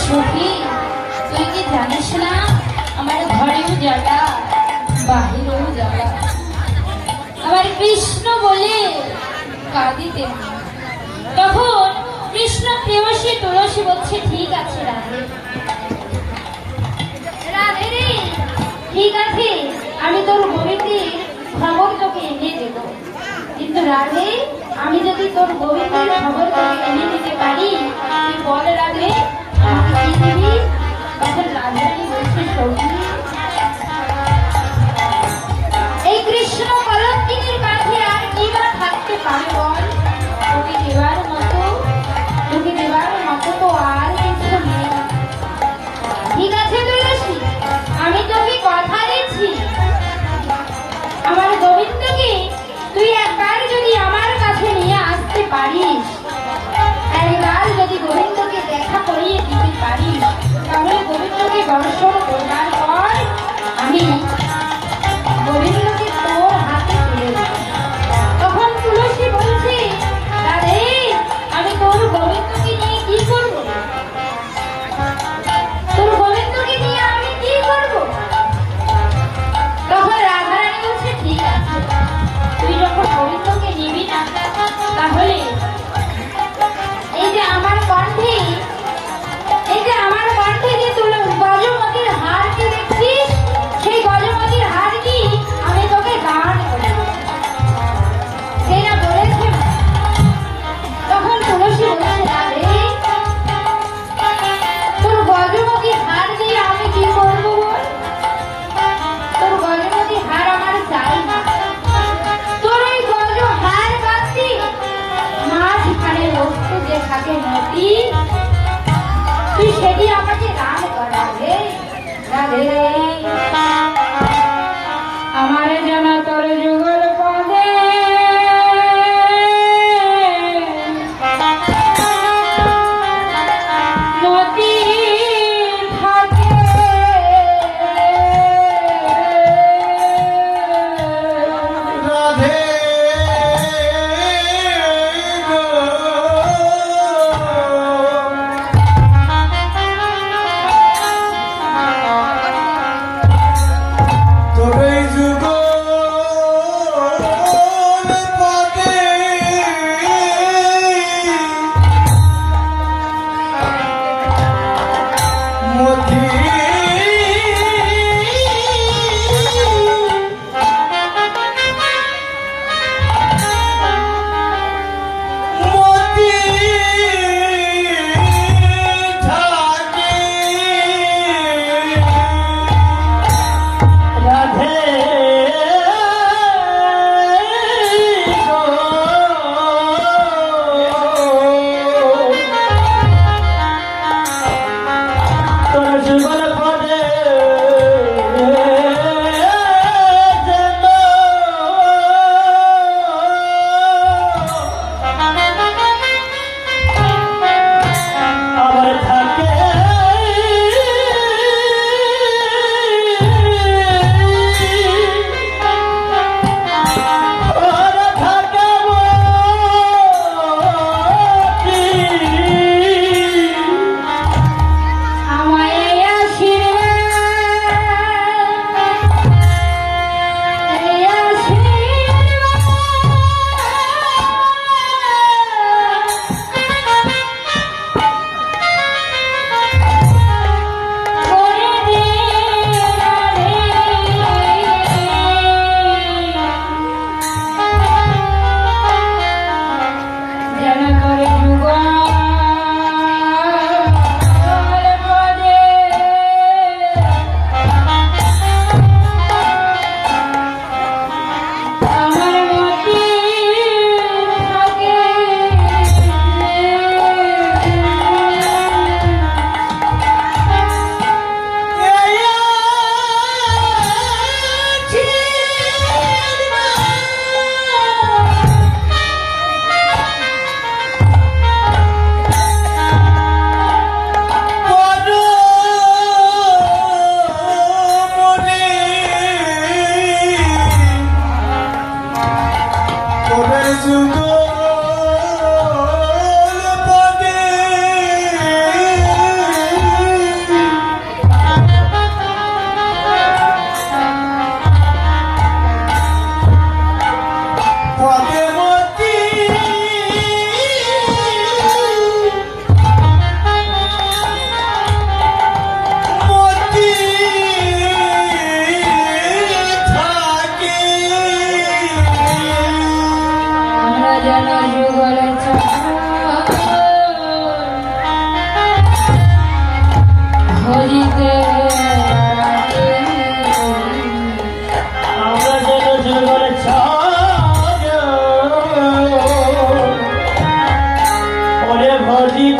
সখী, তুই কি জানিস না আমার ঘরেও জ্বালা বাহিরেও জ্বালা, আমার কৃষ্ণ বলে কাঁদিতে। তখন কৃষ্ণ প্রেয়সী তুলসী বলছে, ঠিক আছে রাধে, রাধে রে, ঠিক আছে, আমি তোর গোবিন্দের খবর তোকে এনে দেব। কিন্তু রাধে, আমি যদি তোর গোবিন্দের খবর তোকে এনে দিতে পারি, তুই বল রাধে আমাকে কি দিবি? তখন রাধারানী বলছে, সখী, এই কৃষ্ণ কলঙ্কিনীর কাছে আর কি বা থাকতে পারে বল? তোকে দেওয়ার মতো তো আর কিছু নেই। ঠিক আছে তুলসী, আমি তোকে কথা দিচ্ছি, আমার গোবিন্দকে তুই একবার যদি আমার কাছে নিয়ে আসতে পারিস, একবার যদি গোবিন্দকে দেখা করিয়ে দিতে পারিস, তাহলে গোবিন্দকে দর্শন করবার পর আমি গোবিন্দকে তোর হাতে তুলে দেব। তখন তুলসী বলছে, রাধে, আমি তোর গোবিন্দকে নিয়ে কি করবো? তোর গোবিন্দকে নিয়ে আমি কি করবো? তখন রাধারানী বলছে, ঠিক আছে, তুই যখন গোবিন্দকে নিবি না, তাহলে এই যে আমার কণ্ঠে যে তুলো গজমতির হার কি দেখছিস, সেই গজমতির হার কি আমি তোকে দান করে দেব। সেটা বলেছে। তখন তুলসী বলছে, রাধে, তোর গজমতির হার দিয়ে আমি কি করবো বল? তোর গজমতির হার আমার চাই না। তোর ওই গজ হার কাঁদতি মাঝখানে বস্তু যে থাকে নদী, তুই সেটি আমাকে দান কর রাধে। রাধে, আমার যেন তোর যুগল পদে নদী থাকে, রাধে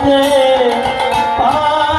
ভজিতে পারি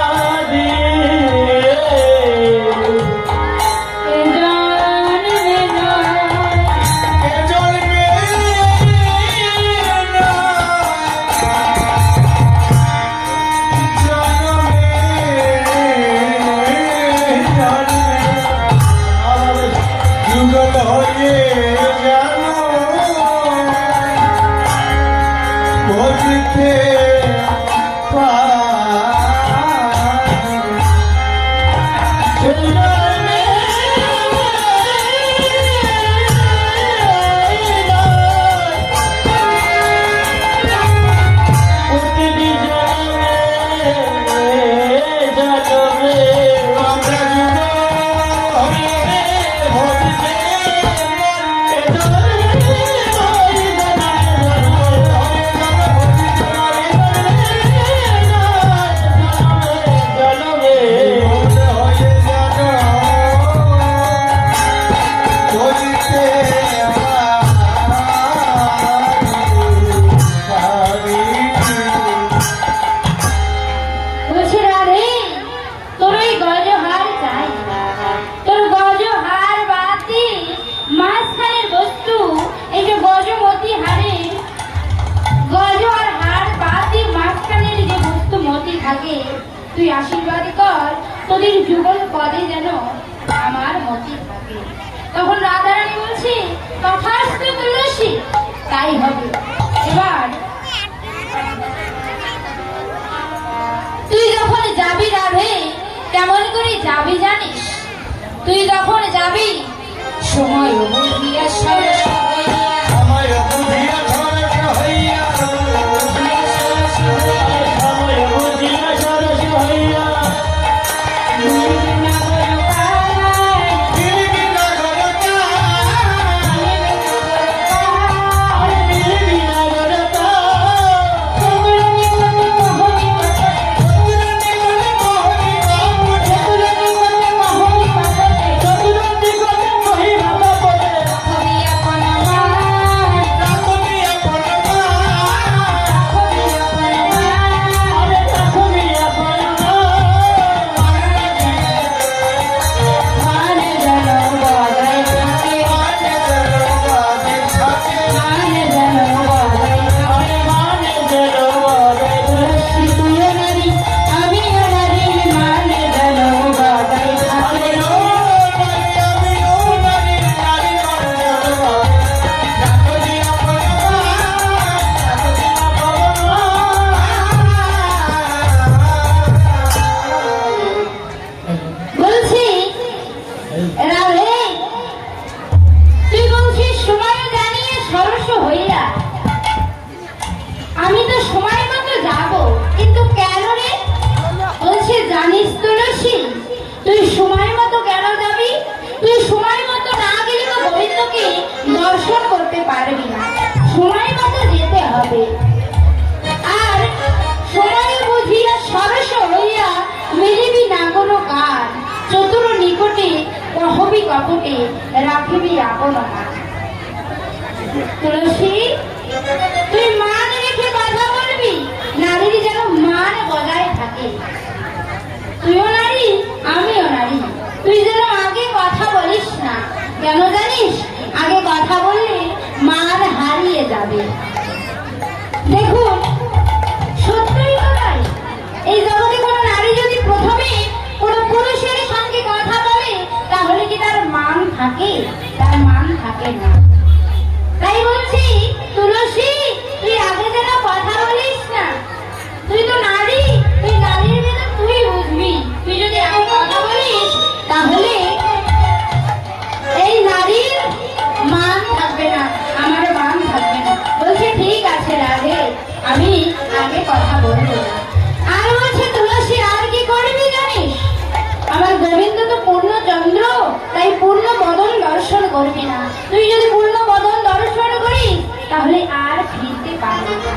তুই আশীর্বাদ কর তোদের যুগল পদে যেন আমার মতি থাকে। তখন রাধারানী বলছে তথাস্তু তুলসী, তাই হবে। এবার তুই যখন যাবি রাধে, কেমন করে যাবি জানিস? তুই যখন যাবি সময় বুঝিয়া সরস হইয়া, সময় বুঝিয়া সরস হইয়া, সময় বুঝিয়া সরস হইয়া পারবি না, সময় মতো যেতে হবে। আর সময় বুঝিয়া সরস হইয়া মিলিবি না কোনো কাজ, চতুর নিকটে কহবি কপটে রাখিবি আপন মান। তুলসী, তুই মান রেখে কথা বলবি, নারীর যেন মান বজায় থাকে। তুইও নারী, আমিও নারী, তুই যেন আগে কথা বলিস না। কেন জানিস? আগে কথা বললে মান হারিয়ে যাবে। দেখুন, সত্যই নয়, এই জগতে কোনো নারী যদি প্রথমে কোনো পুরুষের সঙ্গে কথা বলে তাহলে কি তার মান থাকে? তার মান থাকে না। তাই বলছি তুলসী, তুই আগে যেন কথা বলিস না। তুই তো নারী, তুই নারীর ভেতর তুই বুঝবি। তুই যদি আগে কথা বলিস তাহলে এই নারীর মান থাকবে না, আমার মান থাকবে না। বলছে ঠিক আছে রাধে, আমি আগে কথা বলবো না। আর বলছে তুলসী, আর কি করবি জানিস? আমার গোবিন্দ তো পূর্ণচন্দ্র, তাই পূর্ণ বদন দর্শন করবি না। তুই যদি পূর্ণ বদন দর্শন করিস তাহলে আর ফিরতে পারবি না।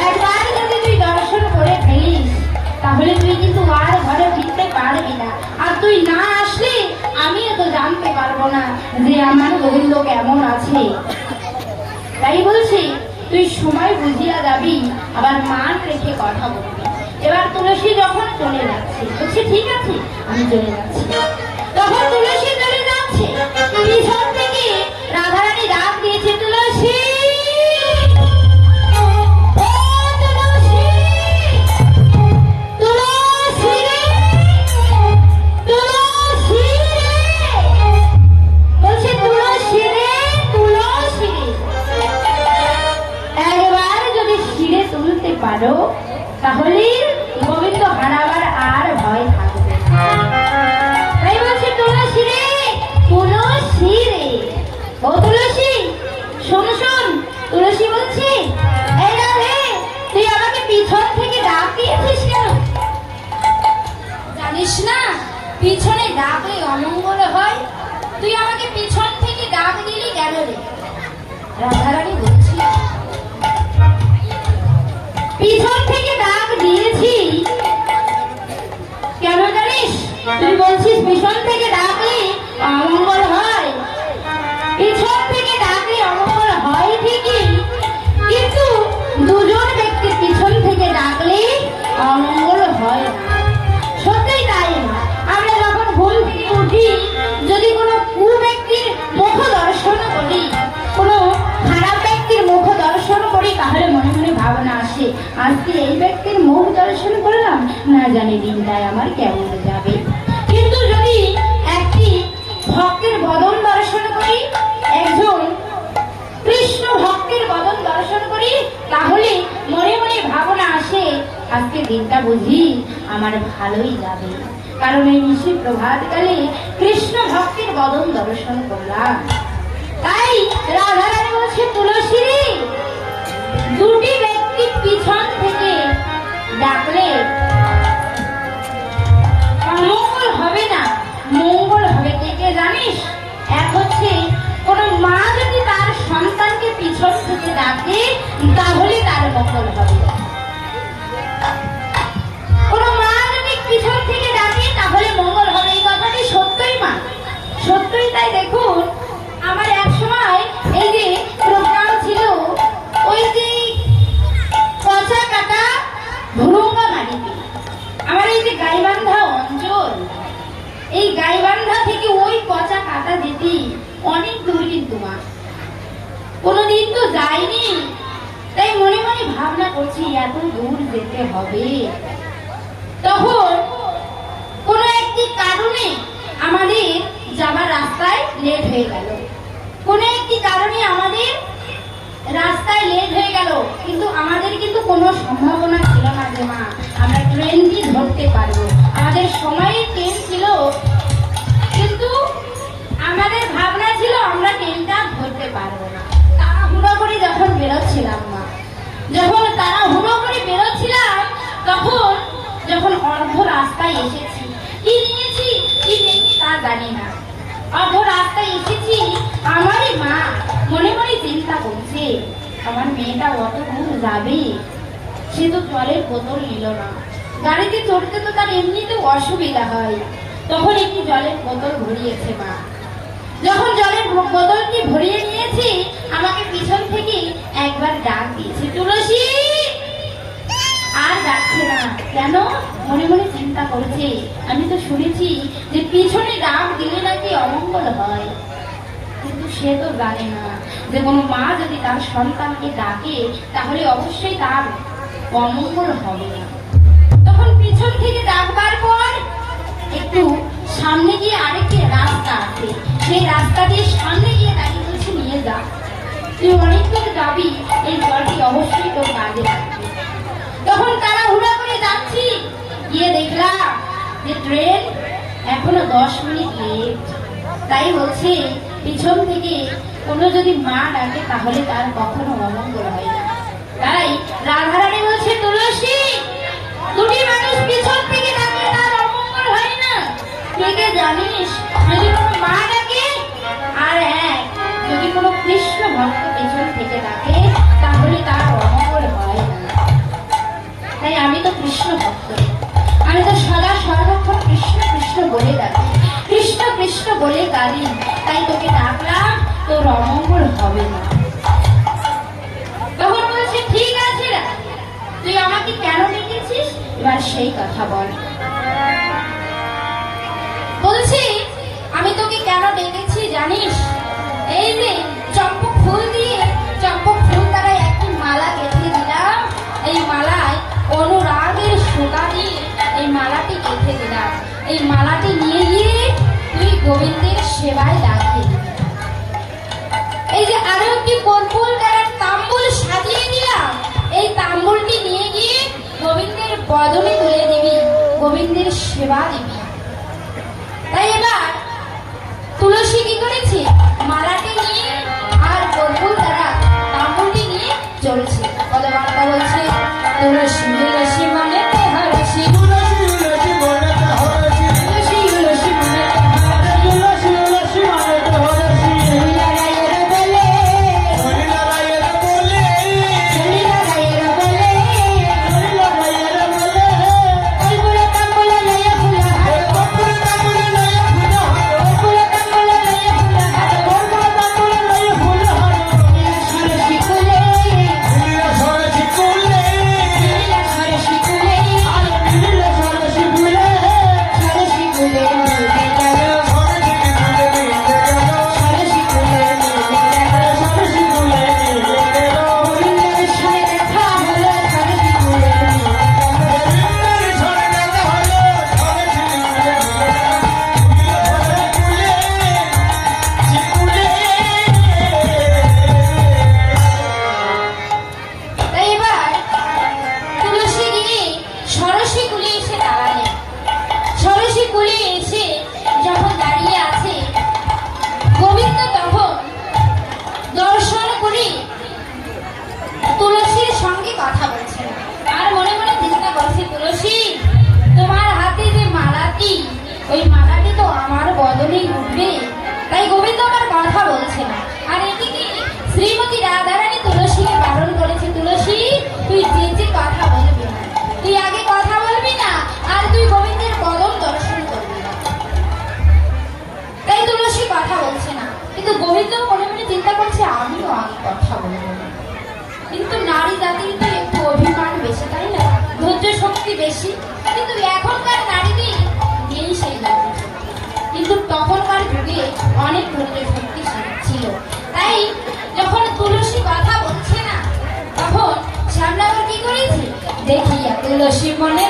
একবার যদি তুই দর্শন করে ফেলিস তাহলে তুই কিন্তু আর ঘরে ফিরতে পারবি না। আর তুই না আসলে আমিও তো জানতে পারবো না যে আমার গোবিন্দ কেমন আছে। তাই বলছি তুই সময় বুঝিয়া যাবি, আবার মান রেখে কথা বলবি। এবার তুলসী যখন চলে যাচ্ছে, বলছে ঠিক আছে আমি চলে যাচ্ছি। তখন তুলসী চলে যাচ্ছে, পিছন থেকে রাধারানী ডাক দিয়েছে, তুলসী ও তুলসী, তুলসী রে, তুলসী রে। বলছে তুলসী রে, তুলসী রে। একবার যদি শিরে তুলতে পারো তাহলে গোবিন্দ হারাবার আর ভয় থাকবে না। তাই বলছে তুলসী রে, তুলসী রে। ও তুলসী শোন শোন। তুলসী বলছে এই রে, তুই আমাকে পিছন থেকে ডাক দিয়েছিস কেন? জানিস না পিছনে ডাকলে অমঙ্গল হয়? তুই আমাকে পিছন থেকে ডাক দিলি কেন রে? রাধারানী বলছি পিছন থেকে ডাক দিয়েছি কেন জানিস? তুই বলছিস পিছন থেকে ডাকলে অমঙ্গল হয়। পিছন থেকে ডাকলে অমঙ্গল হয় ঠিকই, কিন্তু দুজন ব্যক্তির পিছন থেকে ডাকলে অমঙ্গল হয় না। সত্যিই তাই না। আমরা যখন ঘুম থেকে উঠি, যদি কোনো ব্যক্তির মুখ দর্শন করি, কোনো খারাপ ব্যক্তির মুখ দর্শন করি, তাহলে মনে মনে ভাবনা আসে আজকে এই ব্যক্তির মুখ দর্শন করলাম, না জানি দিনটায় আমার কেমন যাবে। কিন্তু যদি একটি ভক্তের বদন দর্শন করি, একজন কৃষ্ণ ভক্তের বদন দর্শন করি, তাহলে মনে মনে ভাবনা আসে আজকে দিনটা বুঝি আমার ভালোই যাবে, কারণ এই নিশি প্রভাতকালে কৃষ্ণ ভক্তের বদন দর্শন করলাম। তাই রাধারানী বলছে তুলসী রে, দুটি ব্যক্তি পিছন থেকে ডাকলে অমঙ্গল হবে না, মঙ্গল হবে। কে জানিস? এক হচ্ছে কোন মা যদি তার সন্তানকে পিছন থেকে ডাকে তাহলে তার মঙ্গল হবে। কোন মা যদি পিছন থেকে ডাকে তাহলে মঙ্গল হবে। এই কথাটি সত্যই মা, সত্যই। তাই দেখুন আমার এক সময় এই যে প্রোগ্রাম ছিল, ওই যে কচা কাটা ভুরুঙ্গা মাটিতে, আমার এই যে গাইবান্ধা অঞ্চল, এই গাইবান্ধা থেকে ওই কচা কাটা যেতে অনেক দূর, কিন্তু মা কোনোদিন তো যাইনি। তাই মনে মনে ভাবনা করছি এত দূর যেতে হবে। তখন কোনো একটি কারণে আমাদের যাবার রাস্তায় লেট হয়ে গেল, কোনো একটি কারণে আমাদের রাস্তায় লেট হয়ে গেল। কিন্তু আমাদের কিন্তু কোনো সম্ভাবনা ছিল না যে মা আমরা ট্রেনটি ধরতে পারবো। আমাদের সময়ের ট্রেন ছিল, কিন্তু আমাদের ভাবনা ছিল আমরা ট্রেনটা ধরতে পারবো না। তাড়াহুড়ো করে যখন বেরোচ্ছিলাম মা, যখন তাড়াহুড়ো করে বেরোচ্ছিলাম, তখন যখন অর্ধ রাস্তায় এসেছি, কি নিয়েছি কি নেই তা জানি না, অর্ধ রাস্তায় এসেছি, আমারই মা মনে মনে চিন্তা করছে আমার মেয়েটা অত দূর যাবে, সে তো জলের বোতল নিল না। গাড়িতে চড়তে তো তার এমনিতেও অসুবিধা হয়। তখন একটি জলের বোতল ভরিয়েছে মা। যখন জলের বোতলটি ভরিয়ে নিয়েছি, আমাকে পিছন থেকে একবার ডাক দিয়েছে, তুলসী। আর ডাকছে না কেন? মনে মনে চিন্তা করছে আমি তো শুনেছি যে পিছনে ডাক দিলে নাকি অমঙ্গল হয়, কিন্তু সে তো জানে না যে কোনো মা যদি তার সন্তানকে ডাকে তাহলে অবশ্যই তার অমঙ্গল হবে না। তখন পিছন থেকে ডাকবার পর একটু সামনে গিয়ে আরেকটি রাস্তা আছে, সেই রাস্তা দিয়ে সামনে গিয়ে তাকে বলছে নিয়ে যা, তুই অনেক দূর যাবি, এই জলটি অবশ্যই তোর কাজে লাগবে। তখন তারা হুড়া করে যাচ্ছি, গিয়ে দেখলাম যে ট্রেন এখনো 10 মিনিট লেট। তাই বলছে পিছন থেকে কোনো যদি মা ডাকে তাহলে তার কখনো অমঙ্গল হয় না। তাই রাধারানী বলছে তুলসী, দুটি মানুষ পিছন থেকে ডাকে তার অমঙ্গল হয় না। কে জানিস? যদি কোনো মা ডাকে, আর যদি কোনো কৃষ্ণ ভক্ত পিছন থেকে ডাকে তাহলে তার অমঙ্গল হয় না। তাই আমি তো কৃষ্ণ ভক্ত, আমি তো সদা সর্বক্ষণ কৃষ্ণ কৃষ্ণ বলে ডাকি, কৃষ্ণ কৃষ্ণ বলে কাঁদি। তাই তোকে ডাকলাম, তোর অমঙ্গল হবে না। তখন আমাকে কেন ডেকেছিস এবার সেই কথা বল। বলছি আমি তোকে কেন ডেকেছি জানিস? এই যে চম্পক ফুল দিয়ে চম্পক ফুল দ্বারা একটি মালা গেঁথে দিলাম, এই মালায় অনুরাগের সুতা দিয়ে এই মালাটি গেঁথে দিলাম। এই মালাটি নিয়ে গিয়ে তুই গোবিন্দের সেবায় লাগিয়ে দিবি। এই যে আরো একটি কর্পূর দ্বারা তাম্বুল সাজিয়ে দিলাম, এই তাম্বুলটি নিয়ে গিয়ে গোবিন্দের বদনে তুলে দিবি, গোবিন্দের সেবা দিবি। তাই এবার তুলসী কি করেছে? মালাটি নিয়ে আর কর্পূর দ্বারা তাম্বুলটি নিয়ে চলছে। পদবার্তা বলছে তুলসী তুলসী মনেতে হরসি, তুলসী তুলসী মনেতে হরসি, তুলসী তুলসী মনেতে হরসি, তুলসী তুলসী মনেতে হরসি। হরি নারায়ণ বলে, হরি নারায়ণ বলে, হরি নারায়ণ বলে, হরি নারায়ণ বলে। কর্পূর তাম্বুল লয়ে ফুলহার, কর্পূর তাম্বুল লয়ে ফুলহার, কর্পূর তাম্বুল লয়ে ফুলহার, কর্পূর তাম্বুল লয়ে ফুলহার। সরসী কুলে, নীলা সরসি কুলে, নীলা সরসী কুলে, নীলা সরসি কুলে, সরসী কুলে মিলে গেল, সরসি কুলে মিলে গেল, সরসী কুলে মিলে গেল, সরসি কুলে মিলে গেল। গোবিন্দের সঙ্গে দেখা হলো, সরসী কুলে মিলে গেল। গোবিন্দের সরে দেখা হলো, সরসি কুলে মিলে গেল। নীলা সরসি কুলে, তাই এবার তুলসী গিয়ে সরসী কুলে এসে দাঁড়ালেন। সরসী কুলে এসে যখন দাঁড়িয়ে আছে, গোবিন্দ তখন দর্শন করে তুলসীর সঙ্গে কথা বলছেন। আর মনে মনে চিন্তা করছে, তুলসী তোমার হাতে যে মালাটি, ওই মালাটি তো আমার বদনেই উঠবে, তাই গোবিন্দ আমার কথা বলছে না। আর এদিকে শ্রীমতী রাধারানী তুলসীকে বারণ করেছে, তুলসী তুই যে কথা বলবি না, তুই আগে কথা বলবি না, আর তুই গোবিন্দের বদন দর্শন করবি না। তাই তুলসী কথা বলছে না, কিন্তু গোবিন্দ মনে মনে চিন্তা করছে আমিও আগে কথা বলবো না। কিন্তু নারী জাতির তো একটু অভিমান বেশি, তাই না? ধৈর্য শক্তি বেশি, কিন্তু এখনকার নারীদের নেই সেই ধৈর্য শক্তি। কিন্তু তখনকার যুগে অনেক ধৈর্য শক্তি ছিল। তাই যখন তুলসী কথা বলছে না, তখন শ্যামনগর কি করেছে? দেখিয়া তুলসী মনে